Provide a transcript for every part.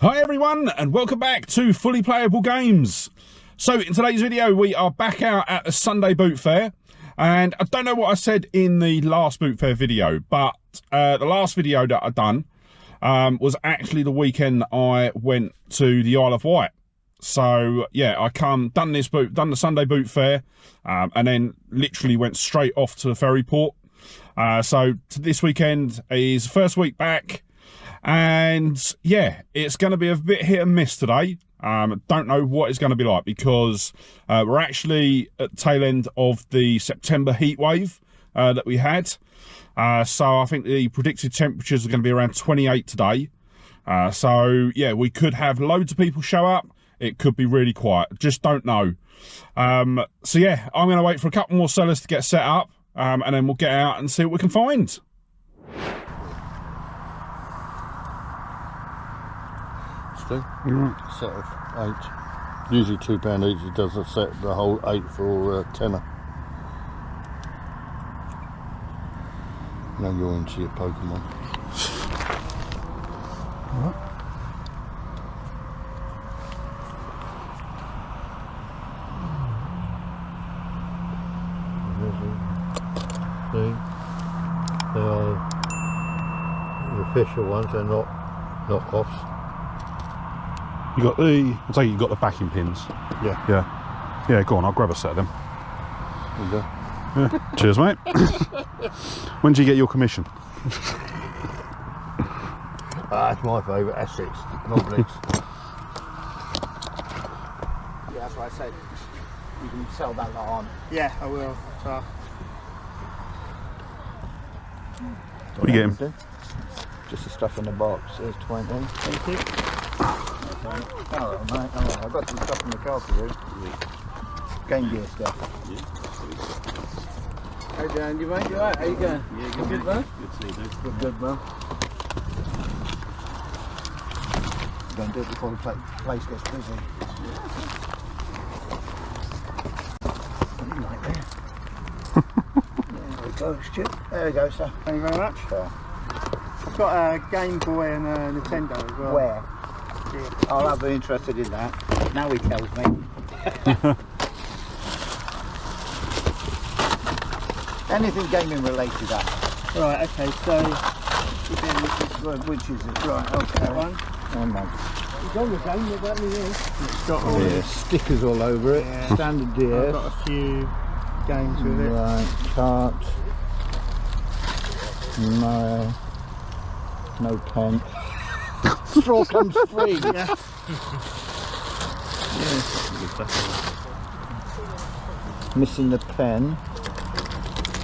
Hi everyone, and welcome back to Fully Playable Games. So in today's video we are back out at the Sunday boot fair, and I don't know what I said in the last boot fair video, but the last video that I done was actually the weekend I went to the Isle of Wight. So yeah, I done the Sunday boot fair, and then literally went straight off to the ferry port. So this weekend is the first week back. And yeah, it's going to be a bit hit and miss today. Don't know what it's going to be like because we're actually at the tail end of the September heat wave that we had. So I think the predicted temperatures are going to be around 28 today. So yeah, we could have loads of people show up. It could be really quiet. Just don't know. So yeah, I'm going to wait for a couple more sellers to get set up, and then we'll get out and see what we can find. Right. Set of 8, usually £2 each. It does a set, the whole 8 for tenner. Now you're into your Pokemon. Right. See, they are the official ones. They're not knockoffs. You got the, I'll take it you got the backing pins. Yeah. Yeah, go on, I'll grab a set of them. There you go. Yeah. Cheers, mate. When do you get your commission? That's my favourite, Essex, not Blitz. Yeah, that's what I said. You can sell that lot on. Yeah, I will. So. What are you getting? Just the stuff in the box. There's 20. Thank you. Alright, mate. Alright, I've got some stuff in the car for you. Game gear stuff. Hey Dan, you mate? You alright? How you going? Yeah, good man. Good to see you, dude. Good, man. Go and do it before the place gets busy. Right there. There we go, Stu. There we go, sir. Thank you very much. I've got a Game Boy and a Nintendo as well. Where? Yeah. Oh, I'll be interested in that. Now he tells me. Anything gaming related up. Right, okay, so Which is it? Right, okay. that one. Oh my. It's on the game, look at me here. It's got all Yeah, this. stickers all over it. Yeah. Standard I've DS. got a few games with it. Right, cart. No pen. Straw comes free. Yeah. Missing the pen.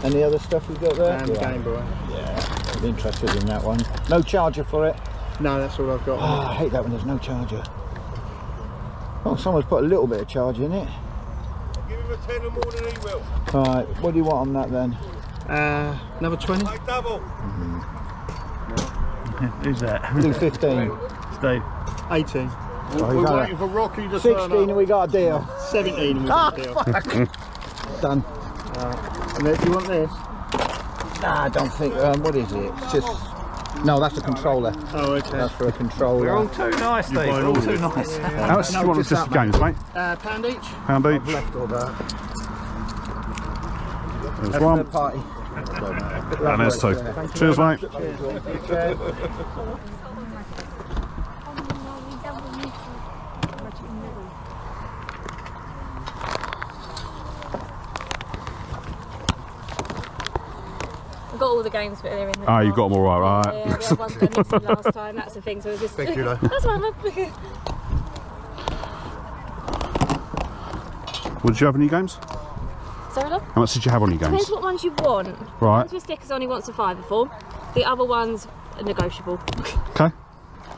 Any other stuff we've got there? And the Game Boy. Yeah, I'm interested in that one. No charger for it. No, that's all I've got. Oh, I hate that when there's no charger. Oh, someone's put a little bit of charge in it. Give him a tenner more than he will. Right, what do you want on that then? Another 20. Like double. Who's that? Do 15. Steve. 18. We're waiting for Rocky to 16 and we got a deal. 17 and we got a deal. Done. And then, do you want this? Nah, I don't think, what is it? It's just, no, that's a controller. Oh, okay. That's for a controller. We're all too nice, Steve. We're all too nice. How much do you want on just the games, mate? £1 each. Pound I've each. left all that. There's That's one. the party. And there's two. Cheers, mate. I've got all the games, but they're in the Ah, you've got them all right, Yeah, we had ones that missing last time, that's the thing, so it's just... Thank you, though. That's fine, love. Well, did you have any games? Sorry, love? How much did you have on your games? Depends what ones you want. Right. Ones with stickers only wants a £5 for. The other ones are negotiable. Okay.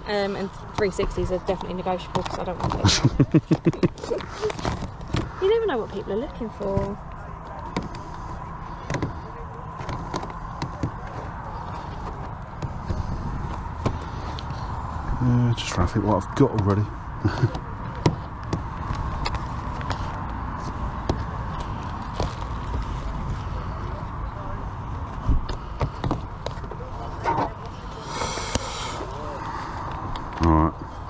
And 360s are definitely negotiable because I don't want those. You never know what people are looking for. Just trying to think what I've got already.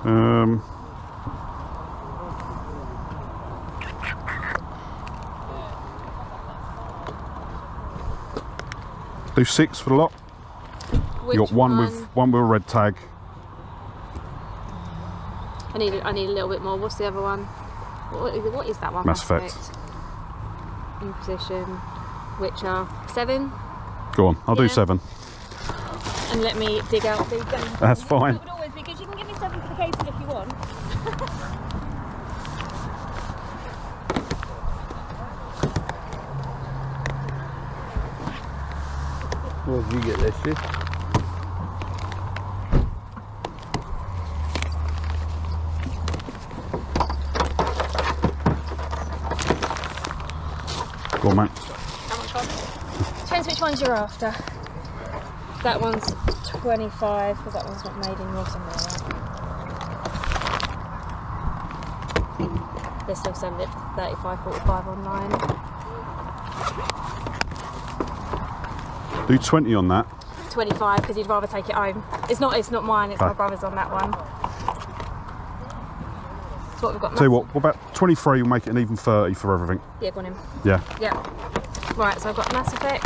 Do 6 for the lot. Which You got one with a red tag. I need a little bit more. What's the other one? What is that one? Mass Effect. Inquisition. Witcher. 7. Go on, I'll do 7. And let me dig out the games. That's fine. It would always be good. You can give me 7 for the cases if you want. What did you get this year? Go on, mate. How much on it? Depends which ones you're after. That one's 25 because that one's not made in your somewhere. They're still selling it for 35, 45 online. Do 20 on that. 25 because you'd rather take it home. It's not mine. It's my brother's on that one. That's what we've got. Tell you what about 23? We'll make it an even 30 for everything. Yeah, go on in. Yeah. Yeah. Right, so I've got Mass Effect.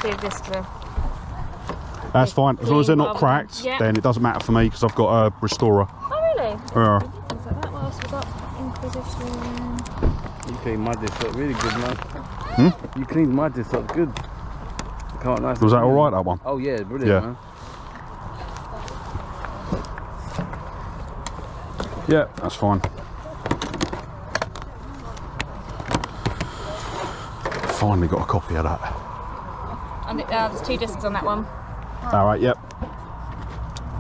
Do this to. That's fine. As long as they're not Clean rather cracked, than- yeah. then it doesn't matter for me because I've got a restorer. Oh really? Yeah. Things like that. What else we got? Inquisition. You cleaned my dish up really good, man. You cleaned my dish up good. Can't nice. Was that all right, that one? Oh yeah, brilliant, Yeah. man. Yeah, that's fine. Finally got a copy of that. And there's 2 discs on that one. All right, yep.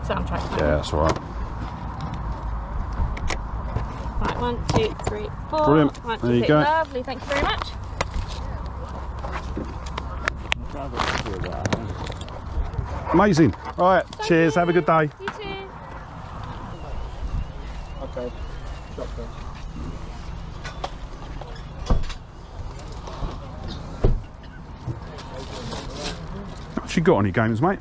Soundtrack. Yeah, that's all right. Right, 1, 2, 3, 4. Brilliant. Right, There you keep it go. Lovely, thank you very much. Amazing. All right, cheers. Have a good day. You too. Okay. Shotgun. What you got any games, mate?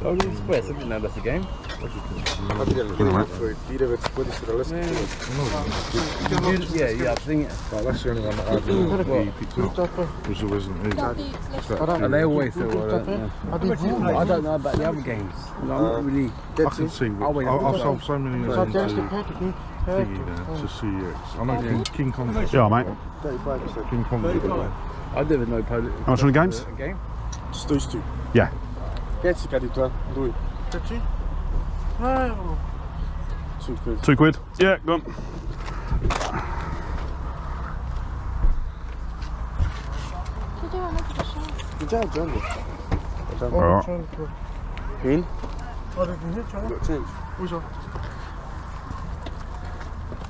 Oh, Express, I didn't know that's a game. Yeah, I've seen it. That's the only one that I've picked up. Was the Resident Evil. And they always say, well, I don't know about the other games. I'm not really. I can see. I've sold so many of them to CX. I know King Kong. Yeah, mate. 35%. King Kong. I never know Polish. How much on the games? Game? Stoisz tu. Yeah. 5 kadita. Dój. 2 quid. 2 quid. Yeah, go on. Widziałem dżungli. All right. In? Got change.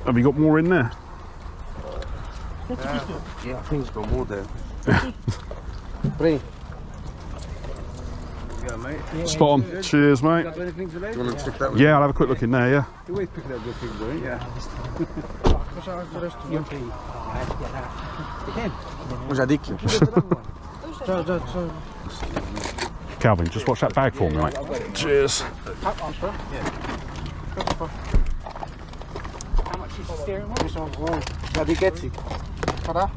Have you got more in there? Yeah, I think it's got more there. Bring. Yeah, mate. Spot on. Cheers, mate. Got anything today? You want to check that one? Yeah, I'll have a quick look in there, yeah. You always pick up good things, don't you? Yeah. Może diki. Calvin, just watch that bag for me, mate. Cheers. How much is the steering wheel? Zadikeci. Para?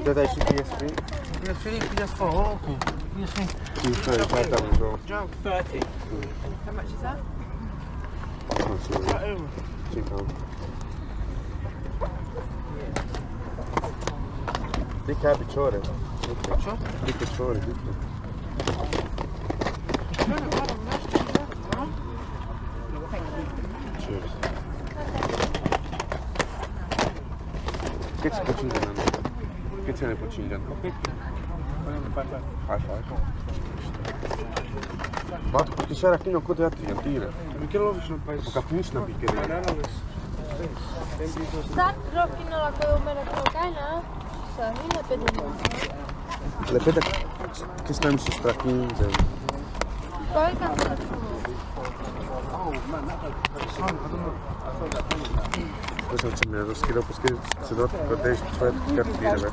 Dodaj się PSP. PS4, okay. PS3, as well. 30. How much is that? £2. Dika piczore. Dika piczore. Cheers. Che ci pocingiano? Che ce ne pocingiano? High five. Bato, perché c'era fino a cote altri cantine. Perché lo vicino al paese? Capisci una piccheria. That rock in la koju mene to kajna, sa hinne pedin. Depende que estamos os fraquinhos aí. Depois não tinha medo, se quiser, se não, para 10 vai ficar pedido,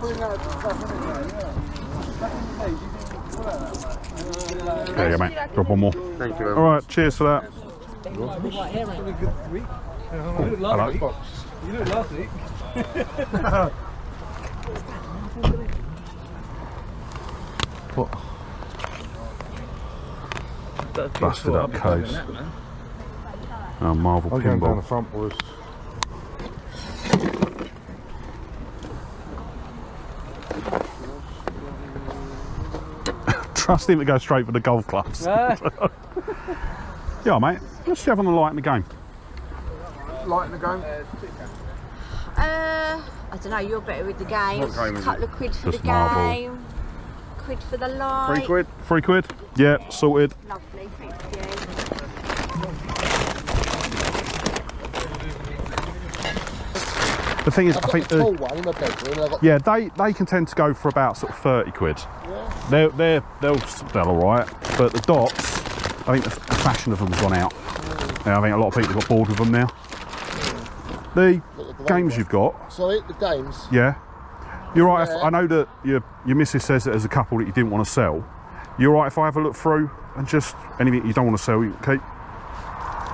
There you go, mate. Drop one more. Thank you very All much. right, cheers for that. Hello. You did last week. What? Busted up case. Oh, Marvel I'm going down the pinball. front, boys. Trust him to go straight for the golf clubs. Yeah, mate. Let's have on the light in the game. Light in the game? I don't know, you're better with the game. What game is Couple of quid for Just the Marvel. game. Quid for the light. 3 quid? 3 quid? Yeah, sorted. Lovely, thank you. The thing is, I think Tall one in my bedroom. I've got yeah, they can tend to go for about sort of 30 quid. Yeah. They'll all right, but the dots, I think the fashion of them's gone out. Yeah, I think a lot of people have got bored with them now. The games you've got, sorry, the games. yeah. You're right. Yeah. I know that your missus says that there's a couple that you didn't want to sell. You're right if I have a look through and just anything you don't want to sell, you can keep.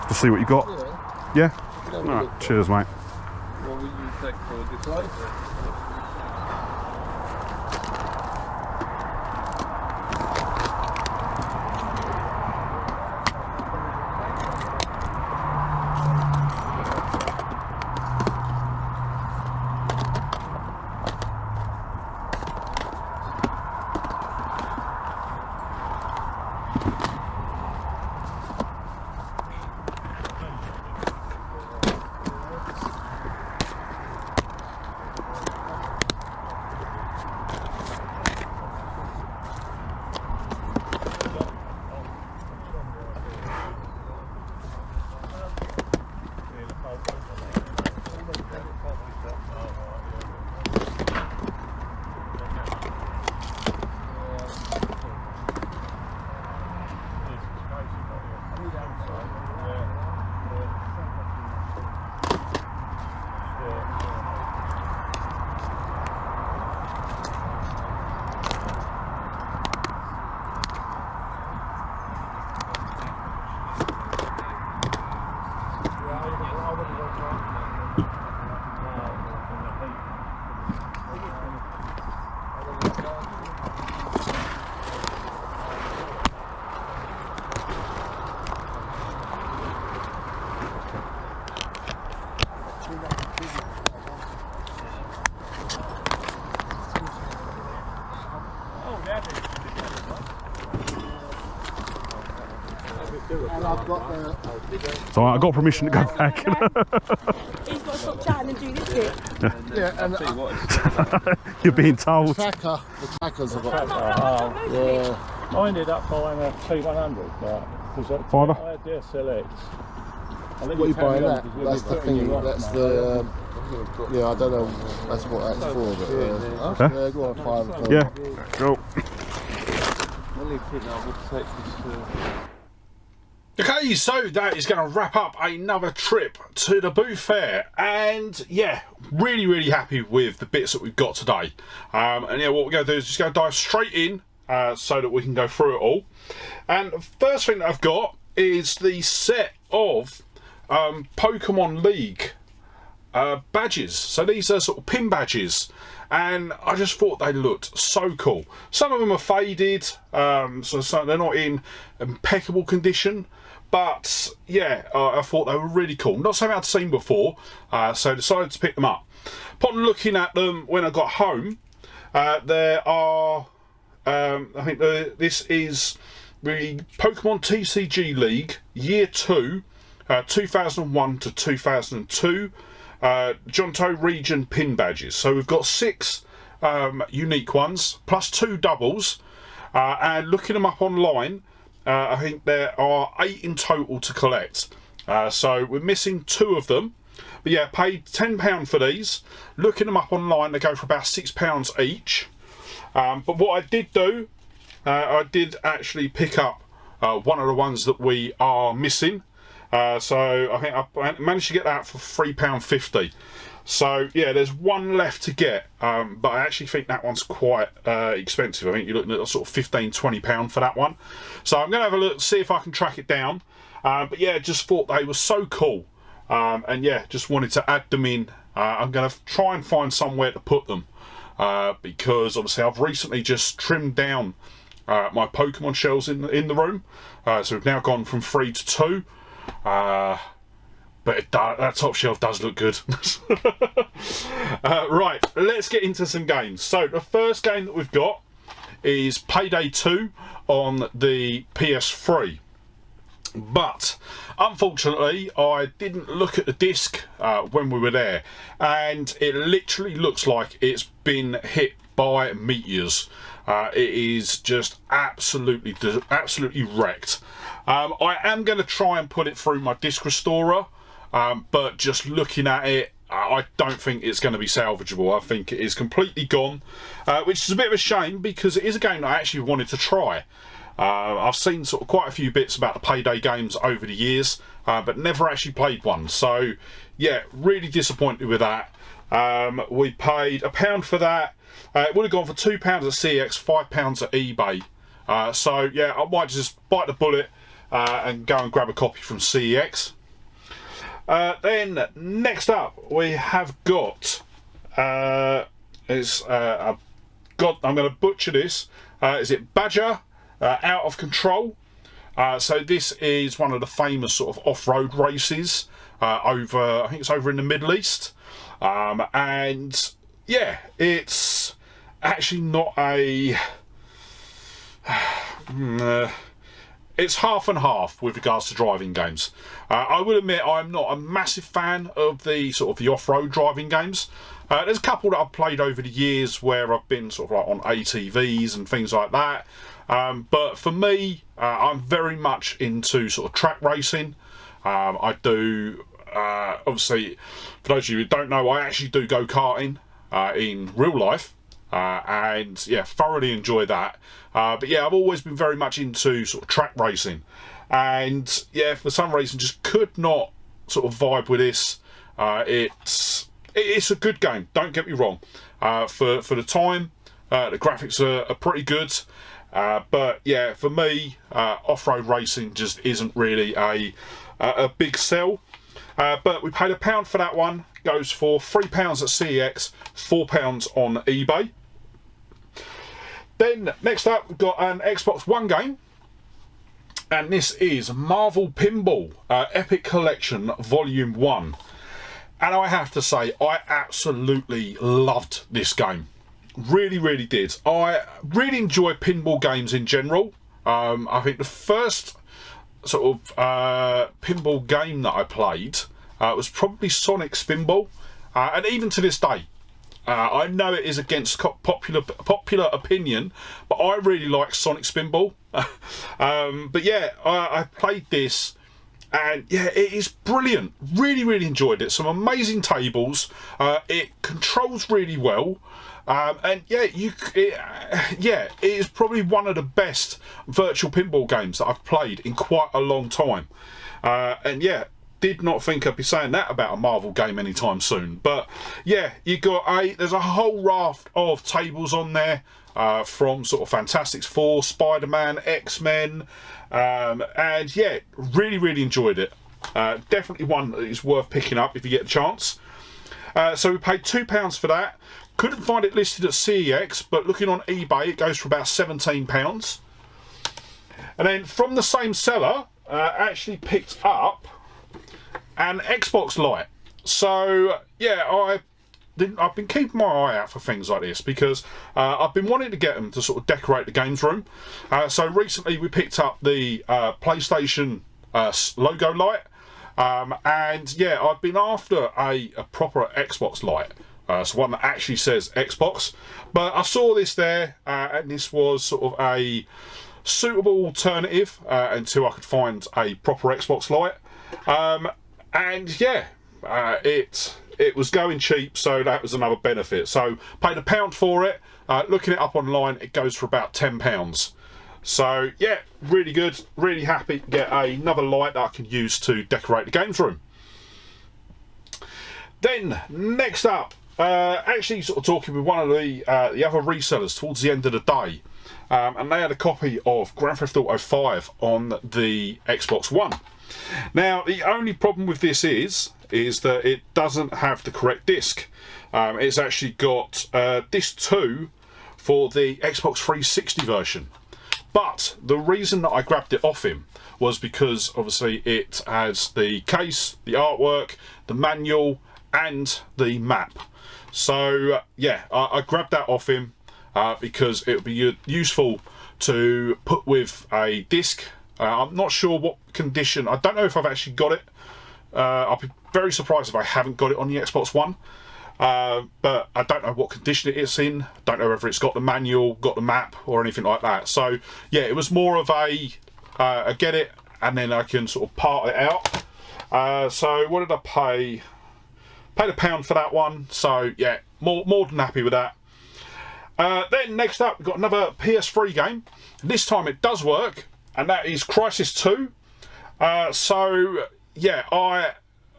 Just see what you got. Yeah. All right. Cheers, mate. What will you take for this light? And I've got So I got permission to go back. He's got to stop chatting and do this bit. yeah, and You're being told. the trackers I've got. Yeah. I ended up buying a T100, because Fiver? I had the SLX. What are you buying that? That's the thing. That's the. Yeah, I don't know. That's what that's for. But, Huh? yeah, go on, 5 o'clock. Yeah. Cool. Only thing I would take is Okay, so that is going to wrap up another trip to the booth fair, and yeah, really happy with the bits that we've got today. And yeah, what we're going to do is just go dive straight in so that we can go through it all. And the first thing that I've got is the set of Pokemon League badges. So these are sort of pin badges, and I just thought they looked so cool. Some of them are faded, so they're not in impeccable condition. But yeah, I thought they were really cool. Not something I'd seen before, so I decided to pick them up. Upon looking at them when I got home, there are, I think this is the Pokemon TCG League Year 2, 2001 to 2002, Johto Region pin badges. So we've got 6 unique ones, plus 2 doubles, and looking them up online, I think there are 8 in total to collect. So we're missing 2 of them. But yeah, paid £10 for these. Looking them up online, they go for about £6 each. But what I did do, I did actually pick up one of the ones that we are missing. So I think I managed to get that for £3.50. So yeah, there's one left to get, but I actually think that one's quite expensive. I think you're looking at sort of £15–20 for that one. So I'm going to have a look, see if I can track it down. But yeah, just thought they were so cool, and yeah, just wanted to add them in. I'm going to try and find somewhere to put them, because obviously I've recently just trimmed down my Pokemon shelves in the room. So we've now gone from 3 to 2. But that top shelf does look good. Right, let's get into some games. So the first game that we've got is Payday 2 on the PS3. But unfortunately, I didn't look at the disc when we were there, and it literally looks like it's been hit by meteors. It is just absolutely wrecked. I am going to try and put it through my disc restorer, but just looking at it, I don't think it's going to be salvageable. I think it is completely gone, which is a bit of a shame because it is a game that I actually wanted to try. I've seen sort of quite a few bits about the Payday games over the years, but never actually played one. So yeah, really disappointed with that. We paid £1 for that. It would have gone for £2 at CX, £5 at eBay. So yeah, I might just bite the bullet and go and grab a copy from CEX. Then next up we have got I'm going to butcher this. Is it Badger Out of Control? So this is one of the famous sort of off-road races over, I think it's over in the Middle East, and yeah, it's actually not a it's half and half with regards to driving games. I will admit I'm not a massive fan of the sort of the off-road driving games. There's a couple that I've played over the years where I've been sort of like on ATVs and things like that. But for me, I'm very much into sort of track racing. I do, obviously, for those of you who don't know, I actually do go-karting in real life. And yeah, thoroughly enjoy that. But yeah, I've always been very much into sort of track racing, and yeah, for some reason just could not sort of vibe with this. It's a good game, don't get me wrong. For the time, the graphics are pretty good, but yeah, for me, off-road racing just isn't really a big sell. But we paid £1 for that one. Goes for £3 at CEX, £4 on eBay. Then next up we've got an Xbox One game, and this is Marvel Pinball Epic Collection Volume 1. And I have to say, I absolutely loved this game. Really did. I really enjoy pinball games in general. I think the first sort of pinball game that I played was probably Sonic Spinball, and even to this day, I know it is against popular opinion, but I really like Sonic Spinball. But yeah, I played this, and yeah, it is brilliant. Really enjoyed it. Some amazing tables. It controls really well. And yeah, it is probably one of the best virtual pinball games that I've played in quite a long time. And yeah, did not think I'd be saying that about a Marvel game anytime soon. But yeah, there's a whole raft of tables on there, from sort of Fantastic Four, Spider-Man, X-Men, and yeah, really enjoyed it. Definitely one that is worth picking up if you get a chance. So we paid £2 for that. Couldn't find it listed at CEX, but looking on eBay, it goes for about £17. And then from the same seller, actually picked up an Xbox Lite. So yeah, I've been keeping my eye out for things like this because I've been wanting to get them to sort of decorate the games room. So recently we picked up the PlayStation logo light, and yeah, I've been after a proper Xbox light. So one that actually says Xbox, but I saw this there, and this was sort of a suitable alternative until I could find a proper Xbox light. And yeah, it was going cheap, so that was another benefit. So paid £1 for it, Looking it up online, it goes for about £10. So yeah, really good, really happy to get another light that I can use to decorate the games room. Then next up, actually sort of talking with one of the other resellers towards the end of the day, and they had a copy of Grand Theft Auto 5 on the Xbox One. Now the only problem with this is that it doesn't have the correct disc. It's actually got disc 2 for the Xbox 360 version. But the reason that I grabbed it off him was because obviously it has the case, the artwork, the manual and the map. So yeah, I grabbed that off him because it would be useful to put with a disc. I'm not sure what condition. I don't know if I've actually got it. I'll be very surprised if I haven't got it on the Xbox One. But I don't know what condition it is in. Don't know whether it's got the manual, got the map or anything like that. So yeah, it was more of a get it and then I can sort of part it out. So what did I pay? Paid £1 for that one. So yeah, more than happy with that. Then next up, we've got another PS3 game. This time it does work, and that is Crysis 2. So yeah, I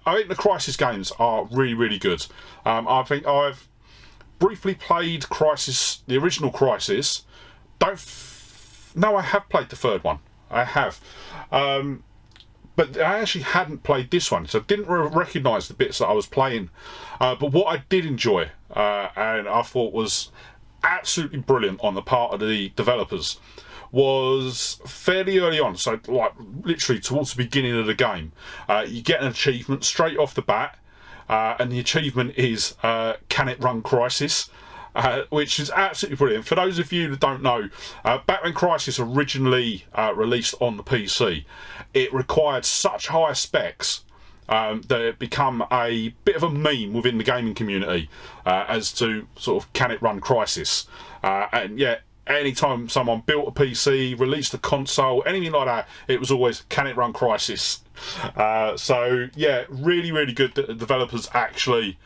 think the Crysis games are really good. I think I've briefly played Crysis, the original Crysis. No, I have played the third one. I have. But I actually hadn't played this one, so I didn't recognise the bits that I was playing. But what I did enjoy, and I thought was absolutely brilliant on the part of the developers, was fairly early on, so like literally towards the beginning of the game, you get an achievement straight off the bat, and the achievement is can it run Crysis? Which is absolutely brilliant. For those of you that don't know, back when Crysis originally released on the PC, it required such high specs that it become a bit of a meme within the gaming community as to sort of can it run Crysis. And yeah, anytime someone built a PC, released a console, anything like that, it was always can it run Crysis. So yeah, really good that the developers actually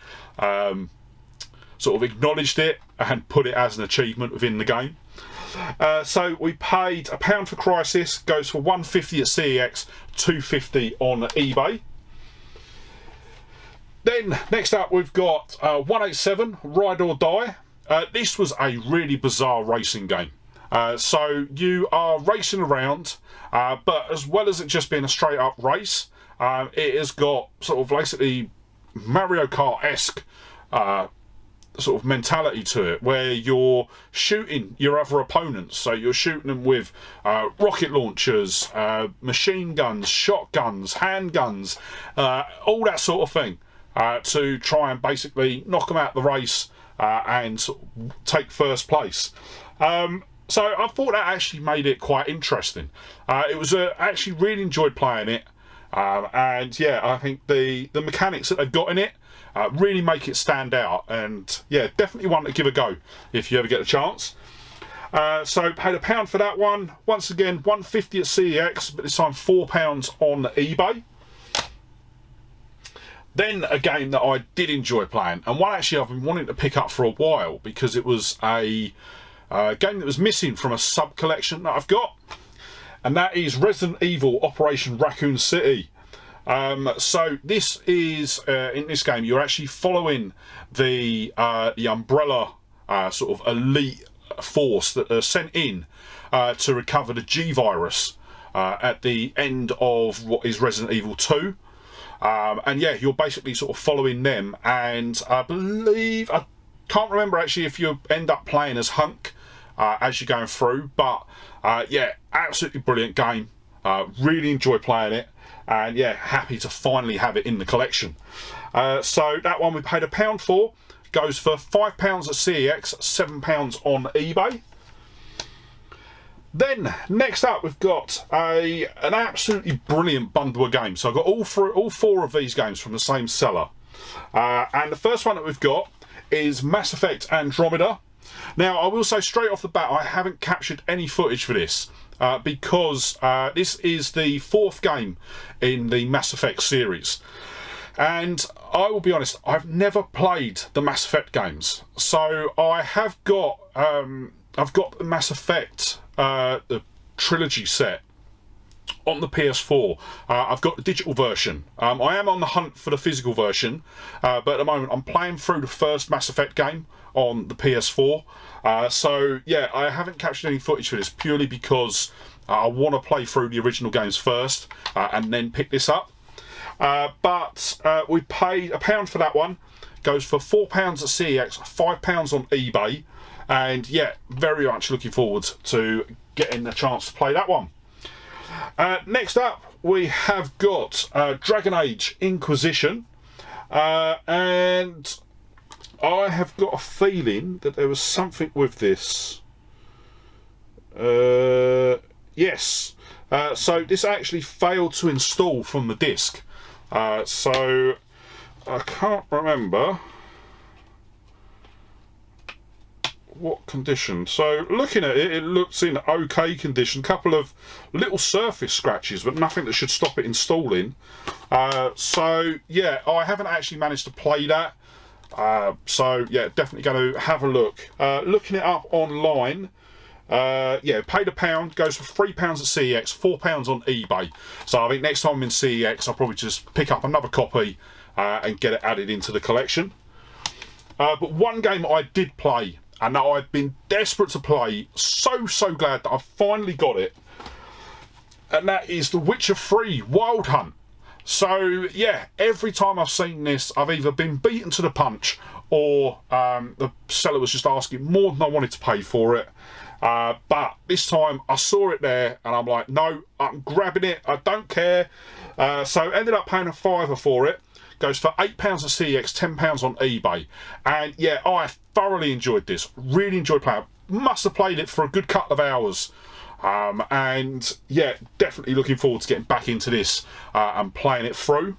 sort of acknowledged it and put it as an achievement within the game. So we paid £1 for Crysis, goes for £1.50 at CEX, £2.50 on eBay. Then next up we've got 187 Ride or Die. This was a really bizarre racing game. So you are racing around, but as well as it just being a straight up race, it has got sort of basically Mario Kart-esque sort of mentality to it, where you're shooting your other opponents. So you're shooting them with rocket launchers, machine guns, shotguns, handguns, all that sort of thing, to try and basically knock them out the race and sort of take first place. So I thought that actually made it quite interesting. It was actually really enjoyed playing it, and yeah, I think the mechanics that they've got in it really make it stand out, and yeah, definitely one to give a go if you ever get a chance. So paid £1 for that one. Once again, £1.50 at CEX, but this time £4 on eBay. Then a game that I did enjoy playing, and one actually I've been wanting to pick up for a while because it was a game that was missing from a sub collection that I've got, and that is Resident Evil Operation Raccoon City. So this is in this game you're actually following the Umbrella sort of elite force that are sent in to recover the G virus at the end of what is Resident Evil 2. And yeah, you're basically sort of following them, and I believe, I can't remember actually if you end up playing as Hunk as you're going through, but yeah, absolutely brilliant game. Really enjoy playing it, and yeah, happy to finally have it in the collection. So that one we paid £1 for, goes for £5 at CEX, £7 on eBay. Then next up we've got an absolutely brilliant bundle of games. So I've got all four of these games from the same seller, and the first one that we've got is Mass Effect Andromeda. Now I will say straight off the bat, I haven't captured any footage for this because this is the 4th game in the Mass Effect series. And I will be honest, I've never played the Mass Effect games, so I have got I've got the Mass Effect the trilogy set on the PS4. I've got the digital version. I am on the hunt for the physical version, but at the moment I'm playing through the first Mass Effect game on the PS4. So yeah, I haven't captured any footage for this purely because I want to play through the original games first and then pick this up. But we paid £1 for that one. Goes for £4 at CEX, £5 on eBay, and yeah, very much looking forward to getting a chance to play that one. Next up, we have got Dragon Age Inquisition, and I have got a feeling that there was something with this. Yes, so this actually failed to install from the disc, so I can't remember what condition. So looking at it, it looks in okay condition. Couple of little surface scratches, but nothing that should stop it installing. So yeah, I haven't actually managed to play that. So yeah, definitely going to have a look. Looking it up online, yeah, paid £1, goes for £3 at CEX, £4 on eBay. So I think next time I'm in CEX, I'll probably just pick up another copy and get it added into the collection. But one game I did play, and that I've been desperate to play, so glad that I've finally got it, and that is The Witcher 3 Wild Hunt. So yeah, every time I've seen this, I've either been beaten to the punch, or the seller was just asking more than I wanted to pay for it. But this time I saw it there and I'm like, no, I'm grabbing it, I don't care. So ended up paying £5 for it. Goes for £8 at CEX, £10 on eBay. And yeah, I thoroughly enjoyed this. Really enjoyed playing it. Must have played it for a good couple of hours. And yeah, definitely looking forward to getting back into this and playing it through.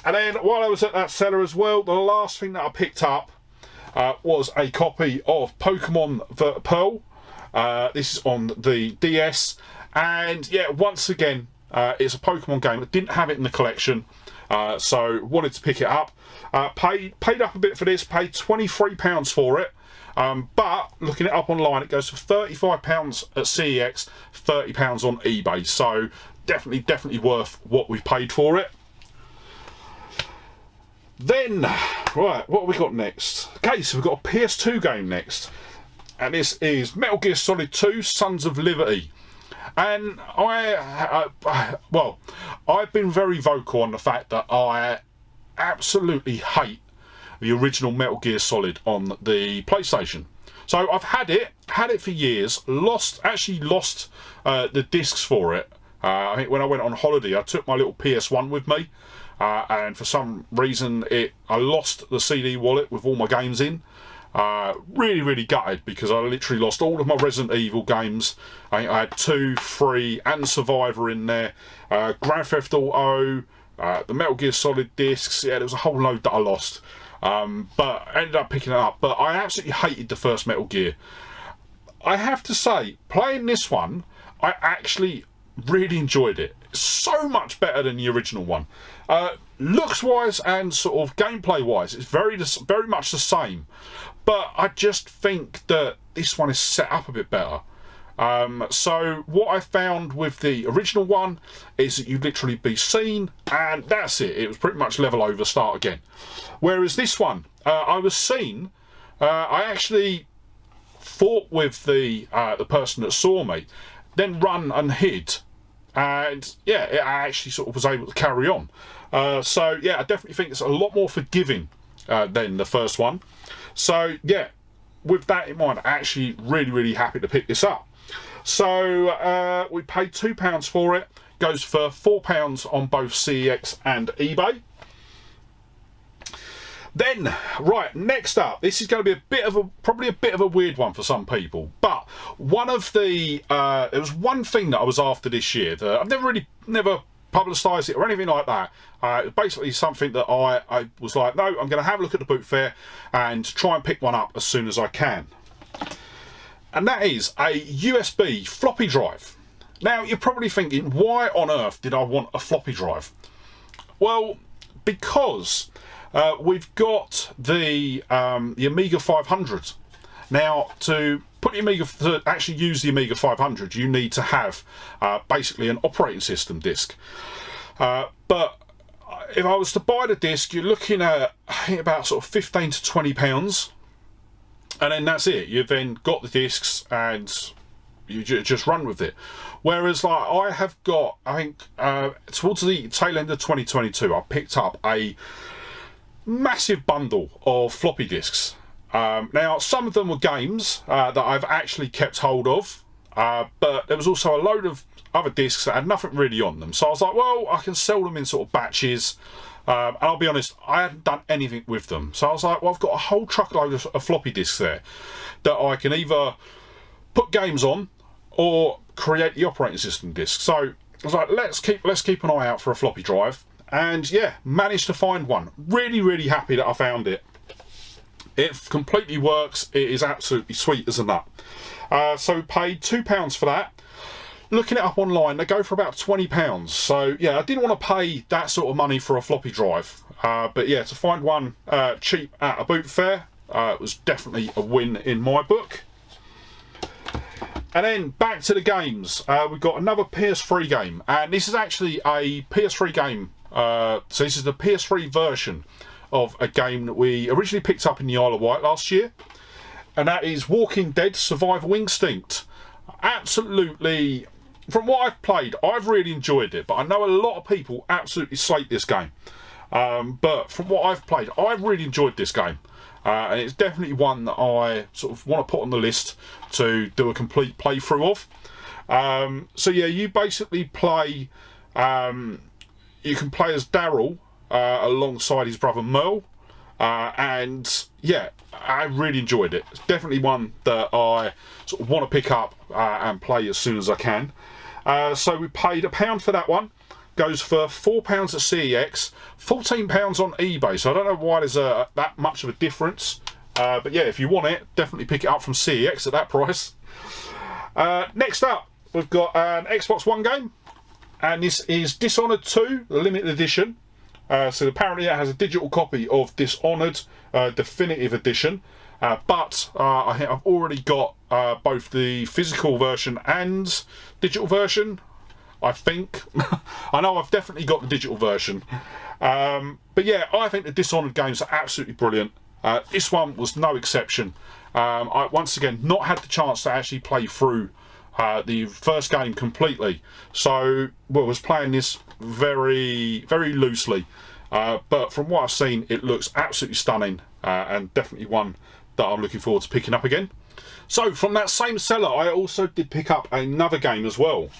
And then while I was at that seller as well, the last thing that I picked up was a copy of Pokemon Pearl. This is on the DS. And yeah, once again, it's a Pokemon game that didn't have it in the collection. So wanted to pick it up. Paid up a bit for this, paid £23 for it. But looking it up online, it goes for £35 at CEX, £30 on eBay. So definitely worth what we've paid for it. Then, right, what have we got next? Okay, so we've got a PS2 game next. And this is Metal Gear Solid 2 Sons of Liberty. And well, I've been very vocal on the fact that I absolutely hate the original Metal Gear Solid on the PlayStation. So I've had it for years, actually lost the discs for it. I think when I went on holiday, I took my little PS1 with me, and for some reason I lost the CD wallet with all my games in. Really gutted, because I literally lost all of my Resident Evil games. I had 2, 3 and Survivor in there, Grand Theft Auto, the Metal Gear Solid discs. Yeah, there was a whole load that I lost, but I ended up picking it up. But I absolutely hated the first Metal Gear. I have to say, playing this one, I actually really enjoyed it. So much better than the original one. Looks wise and sort of gameplay wise, it's very much the same, but I just think that this one is set up a bit better. So what I found with the original one is that you'd literally be seen and that's it. It was pretty much level over, start again. Whereas this one, I was seen. I actually fought with the person that saw me, then run and hid. And yeah, I actually sort of was able to carry on. So yeah, I definitely think it's a lot more forgiving than the first one. So yeah, with that in mind, I'm actually really happy to pick this up. So we paid £2 for it. Goes for £4 on both CEX and eBay. Then, right, next up, this is going to be probably a bit of a weird one for some people, but one of the, there was one thing that I was after this year that I've never publicised it or anything like that. Basically something that I was like, no, I'm going to have a look at the boot fair and try and pick one up as soon as I can. And that is a USB floppy drive. Now, you're probably thinking, why on earth did I want a floppy drive? Well, because we've got the Amiga 500. Now, to actually use the Amiga 500, you need to have basically an operating system disc. But if I was to buy the disc, you're looking at, I think, about sort of £15 to £20, and then that's it. You've then got the discs and you just run with it. Whereas, like, I have got, I think, towards the tail end of 2022, I picked up a massive bundle of floppy disks. Now, some of them were games that I've actually kept hold of, but there was also a load of other discs that had nothing really on them. So I was like, well, I can sell them in sort of batches. And I'll be honest, I hadn't done anything with them. So I was like, well, I've got a whole truckload of floppy disks there that I can either put games on or create the operating system disc. So I was like, let's keep an eye out for a floppy drive. And yeah, managed to find one. Really happy that I found it. It completely works. It is absolutely sweet as a nut. So paid £2 for that. Looking it up online, they go for about £20. So yeah, I didn't want to pay that sort of money for a floppy drive. But yeah, to find one cheap at a boot fair, it was definitely a win in my book. And then back to the games. We've got another PS3 game, and this is actually a PS3 game. So this is the PS3 version of a game that we originally picked up in the Isle of Wight last year, and that is Walking Dead Survival Instinct. Absolutely, from what I've played, I've really enjoyed it, but I know a lot of people absolutely slate this game. But from what I've played, I've really enjoyed this game. And it's definitely one that I sort of want to put on the list to do a complete playthrough of. So yeah, you basically play, you can play as Daryl alongside his brother Merle, and yeah, I really enjoyed it. It's definitely one that I sort of want to pick up and play as soon as I can. So we paid £1 for that one. Goes for £4 at CEX, £14 on eBay. So I don't know why there's that much of a difference. But yeah, if you want it, definitely pick it up from CEX at that price. Next up, we've got an Xbox One game, and this is Dishonored 2, the limited edition. So apparently it has a digital copy of Dishonored Definitive Edition. But I think I've already got both the physical version and digital version. I think. I know I've definitely got the digital version. But yeah, I think the Dishonored games are absolutely brilliant. This one was no exception. I, once again, not had the chance to actually play through the first game completely. So, well, I was playing this very loosely. But from what I've seen, it looks absolutely stunning. And definitely one that I'm looking forward to picking up again. So, from that same seller, I also did pick up another game as well.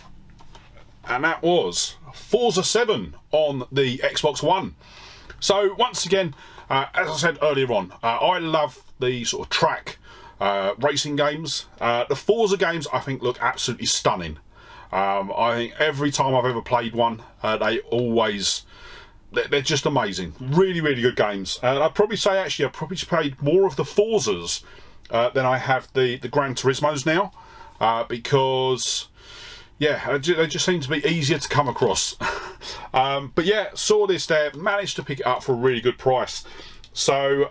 And that was Forza 7 on the Xbox One. So once again, as I said earlier on, I love the sort of track racing games. The Forza games I think look absolutely stunning. I think every time I've ever played one, they're just amazing. Really good games. I'd probably say actually I've probably played more of the Forzas than I have the Gran Turismos now, because yeah, they just seem to be easier to come across. But yeah, saw this there, managed to pick it up for a really good price. So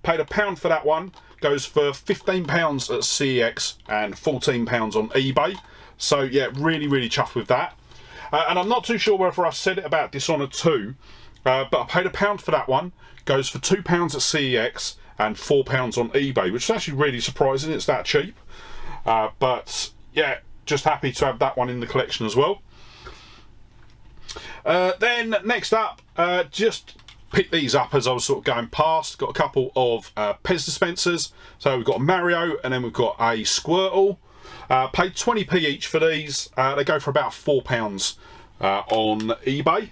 paid £1 for that one. Goes for £15 at CEX and £14 on eBay. So yeah, really chuffed with that. And I'm not too sure whether I said it about Dishonored 2, but I paid £1 for that one. Goes for £2 at CEX and £4 on eBay, which is actually really surprising. It's that cheap. But yeah, just happy to have that one in the collection as well. Then next up, just picked these up as I was sort of going past. Got a couple of Pez dispensers. So we've got a Mario and then we've got a Squirtle. Paid 20p each for these. They go for about £4 on eBay.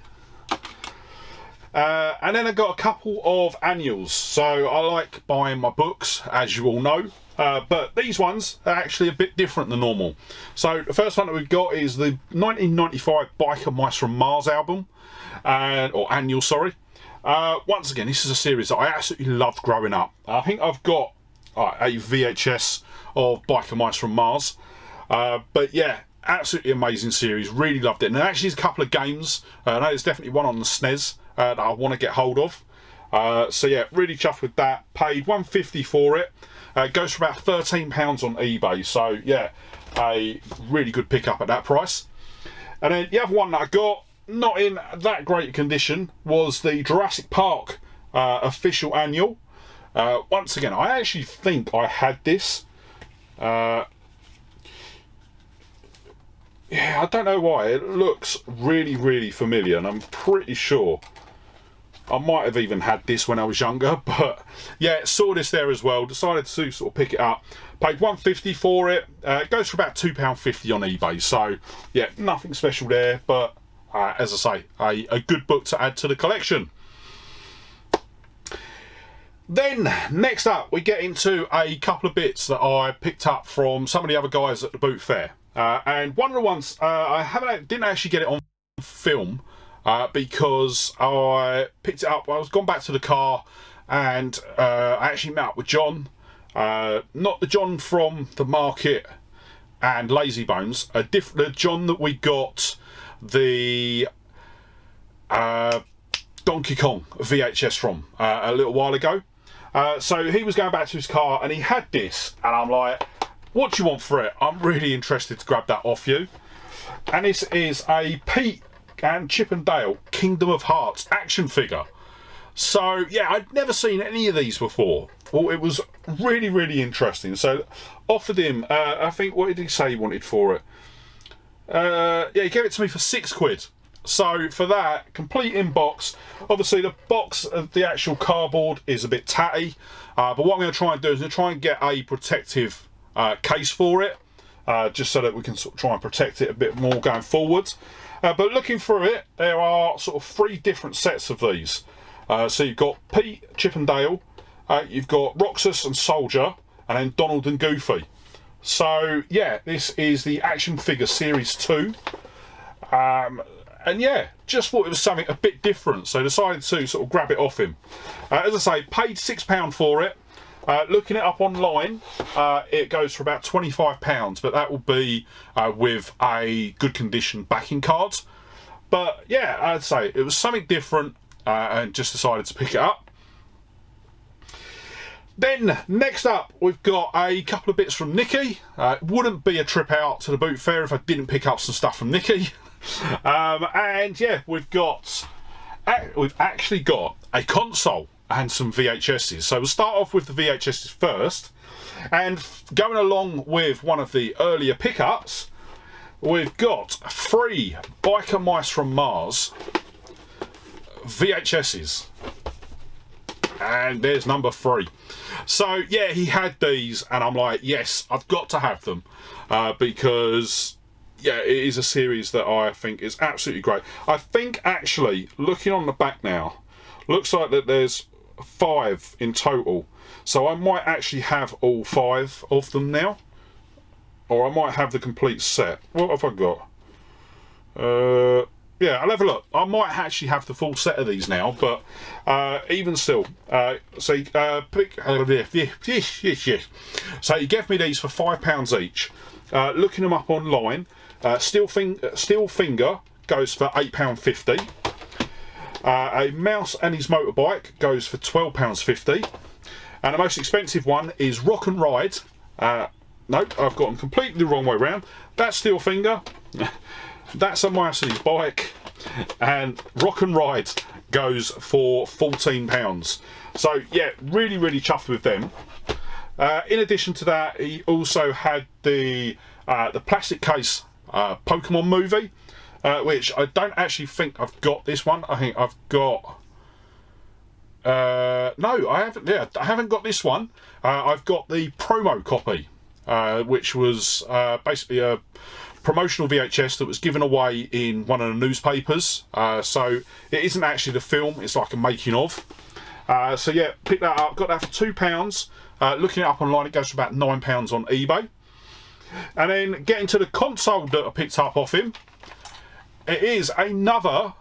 And then I got a couple of annuals. So I like buying my books, as you all know. But these ones are actually a bit different than normal. So the first one that we've got is the 1995 Biker Mice from Mars album, or annual, sorry. Once again, this is a series that I absolutely loved growing up. I think I've got a VHS of Biker Mice from Mars. But yeah, absolutely amazing series. Really loved it. And there actually is a couple of games. I know there's definitely one on the SNES that I want to get hold of. So yeah, really chuffed with that. Paid $150 for it. It goes for about £13 on eBay. So yeah, a really good pickup at that price. And then the other one that I got, not in that great condition, was the Jurassic Park official annual. Once again, I actually think I had this. Yeah, I don't know why. It looks really, really familiar, and I'm pretty sure I might have even had this when I was younger. But yeah, saw this there as well. Decided to sort of pick it up. Paid $150 for it. It goes for about £2.50 on eBay. So yeah, nothing special there. But as I say, a good book to add to the collection. Then next up, we get into a couple of bits that I picked up from some of the other guys at the boot fair. And one of the ones didn't actually get it on film because I picked it up. I was gone back to the car, and I actually met up with John, not the John from the market and Lazy Bones, the John that we got the Donkey Kong VHS from a little while ago. So he was going back to his car, and he had this, and I'm like, what do you want for it? I'm really interested to grab that off you. And this is a Pete and Chip and Dale Kingdom of Hearts action figure. So yeah, I'd never seen any of these before. Well, it was really, really interesting. So offered him, I think, what did he say he wanted for it? Yeah, he gave it to me for £6. So for that, complete inbox. Obviously the box of the actual cardboard is a bit tatty, but what I'm going to try and do is I'm going to try and get a protective case for it, just so that we can sort of try and protect it a bit more going forward. But looking through it, there are sort of 3 different sets of these. So you've got Pete, Chip and Dale, you've got Roxas and Soldier, and then Donald and Goofy. So yeah, this is the action figure series 2. And yeah, just thought it was something a bit different, so decided to sort of grab it off him. As I say, paid £6 for it. Looking it up online, it goes for about £25, but that will be with a good condition backing cards. But yeah, I'd say it was something different, and just decided to pick it up. Then next up, we've got a couple of bits from Nikki. It wouldn't be a trip out to the boot fair if I didn't pick up some stuff from Nikki. And yeah, we've actually got a console and some VHSs. So we'll start off with the VHSs first, and going along with one of the earlier pickups, we've got 3 Biker Mice from Mars VHSs, and there's number 3. So yeah, he had these, and I'm like, yes, I've got to have them, because yeah, it is a series that I think is absolutely great. I think actually, looking on the back now, looks like that there's 5 in total. So I might actually have all 5 of them now, or I might have the complete set. What have I got? Yeah, I'll have a look. I might actually have the full set of these now, but even still, so you gave me these for £5 each. Looking them up online, Steel Finger goes for £8.50. A Mouse and His Motorbike goes for £12.50. And the most expensive one is Rock and Ride. Nope, I've got them completely the wrong way around. That's Steel Finger. That's a Mouse and His Bike. And Rock and Ride goes for £14. So yeah, really, really chuffed with them. In addition to that, he also had the plastic case Pokemon movie, which I don't actually think I've got this one. I think I've got no, I haven't. Yeah, I haven't got this one. I've got the promo copy, which was basically a promotional VHS that was given away in one of the newspapers. So it isn't actually the film, it's like a making of. So yeah, picked that up, got that for £2. Looking it up online, it goes for about £9 on eBay. And then getting to the console that I picked up off him, it is another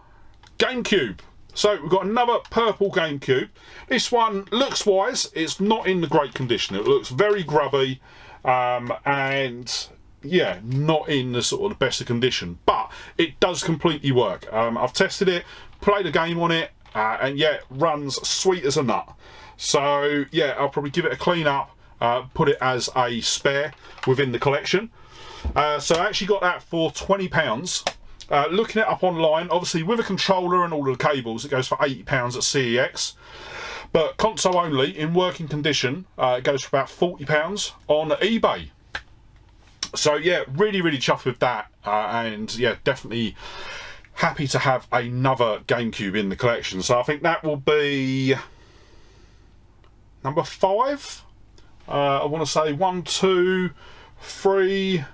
GameCube. So we've got another purple GameCube. This one, looks wise, it's not in the great condition. It looks very grubby, and yeah, not in the sort of the best of condition, but it does completely work. I've tested it, played a game on it, and yeah, runs sweet as a nut. So yeah, I'll probably give it a clean up, put it as a spare within the collection. So I actually got that for £20. Looking it up online, obviously with a controller and all of the cables, it goes for £80 at CEX. But console only, in working condition, it goes for about £40 on eBay. So yeah, really chuffed with that, and yeah, definitely happy to have another GameCube in the collection. So I think that will be number 5. I want to say 1, 2, 3,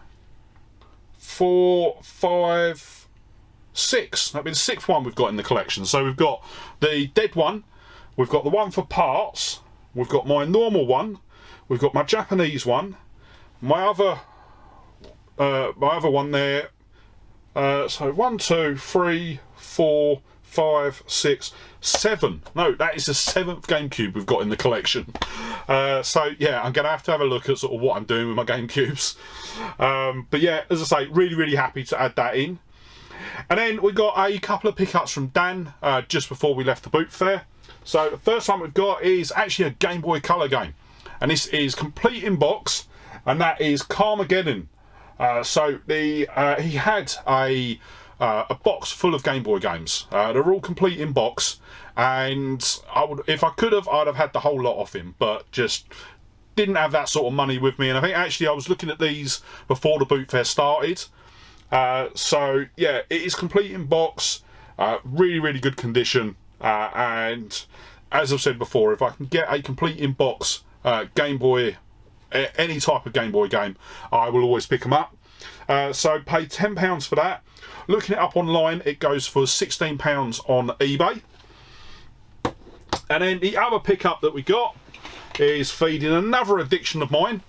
4, 5, 6. That'll be the 6th one we've got in the collection. So we've got the dead one, we've got the one for parts, we've got my normal one, we've got my Japanese one, my other one there. So 1, 2, 3, 4, 5, 6, 7. No, that is the 7th GameCube we've got in the collection. So yeah, I'm gonna have a look at sort of what I'm doing with my GameCubes. But yeah, as I say, really happy to add that in. And then we got a couple of pickups from Dan just before we left the boot fair. So the first one we've got is actually a Game Boy Color game, and this is complete in box, and that is Carmageddon. So he had a box full of Game Boy games. They're all complete in box, and if I could have, I'd have had the whole lot off him, but just didn't have that sort of money with me. And I think actually I was looking at these before the boot fair started. So yeah, it is complete in box, really good condition, and as I've said before, if I can get a complete in box Game Boy, any type of Game Boy game, I will always pick them up. So paid £10 for that. Looking it up online, it goes for £16 on eBay. And then the other pickup that we got is feeding another addiction of mine,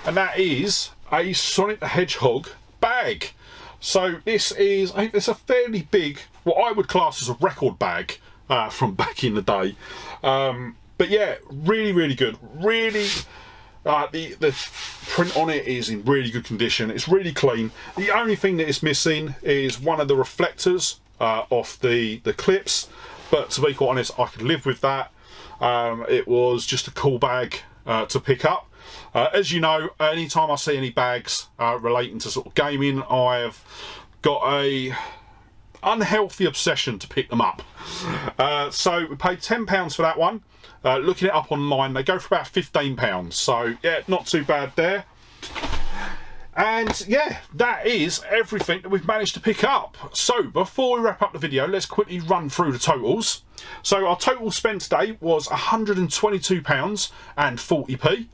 and that is a Sonic the Hedgehog bag. So this is, I think it's a fairly big, what I would class as a record bag from back in the day. But yeah, really good. Really, the print on it is in really good condition. It's really clean. The only thing that is missing is one of the reflectors off the clips. But to be quite honest, I could live with that. It was just a cool bag to pick up. As you know, anytime I see any bags relating to sort of gaming, I've got a unhealthy obsession to pick them up. So we paid £10 for that one. Looking it up online, they go for about £15. So yeah, not too bad there. And yeah, that is everything that we've managed to pick up. So before we wrap up the video, let's quickly run through the totals. So our total spent today was £122 and 40p.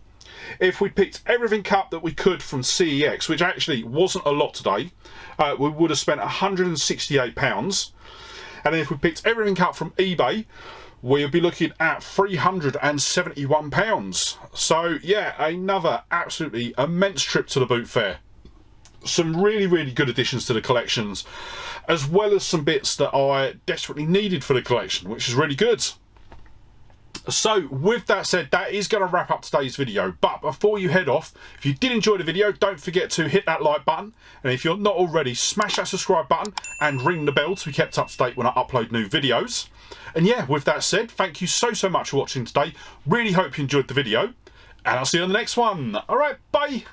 If we picked everything up that we could from CEX, which actually wasn't a lot today, we would have spent £168. And then if we picked everything up from eBay, we'll be looking at £371. So yeah, another absolutely immense trip to the boot fair. Some really good additions to the collections, as well as some bits that I desperately needed for the collection, which is really good. So with that said, that is going to wrap up today's video. But before you head off, if you did enjoy the video, don't forget to hit that like button, and if you're not already, smash that subscribe button and ring the bell to be kept up to date when I upload new videos. And yeah, with that said, thank you so much for watching today. Really hope you enjoyed the video, and I'll see you on the next one. Alright, bye.